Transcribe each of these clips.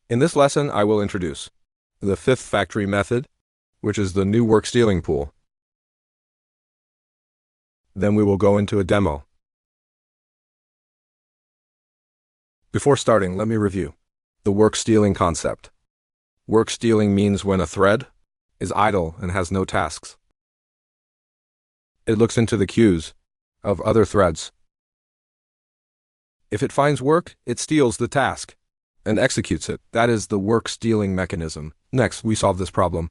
In this lesson, I will introduce the fifth factory method, which is the new work stealing pool. Then we will go into a demo. Before starting, let me review the work stealing concept. Work stealing means when a thread is idle and has no tasks. It looks into the queues of other threads. If it finds work, it steals the task and executes it. That is the work stealing mechanism. Next, we solve this problem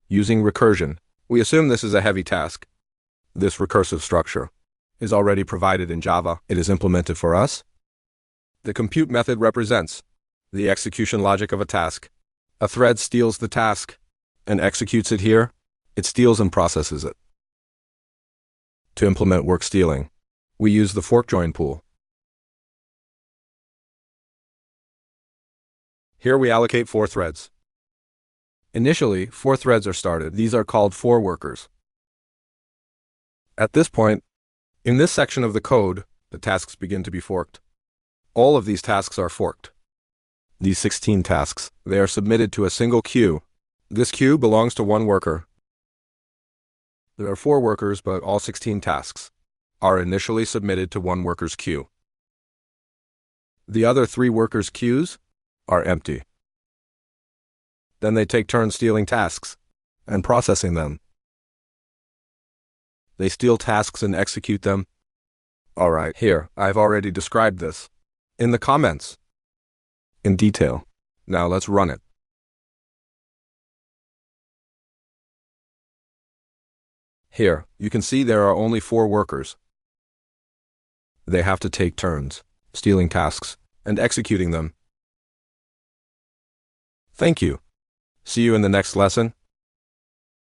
using recursion. We assume this is a heavy task. This recursive structure is already provided in Java. It is implemented for us. The compute method represents the execution logic of a task. A thread steals the task and executes it here. It steals and processes it. To implement work stealing, we use the fork join pool. Here we allocate 4 threads. Initially, 4 threads are started. These are called for workers. At this point, in this section of the code, the tasks begin to be forked. All of these tasks are forked. These 16 tasks, they are submitted to a single queue. This queue belongs to one worker. There are 4 workers, but all 16 tasks are initially submitted to one worker's queue. The other 3 workers' queues are empty. Then they take turns stealing tasks and processing them. They steal tasks and execute them. Alright, here, I've already described this in the comments in detail. Now let's run it. Here, you can see there are only 4 workers. They have to take turns stealing tasks and executing them. Thank you. See you in the next lesson.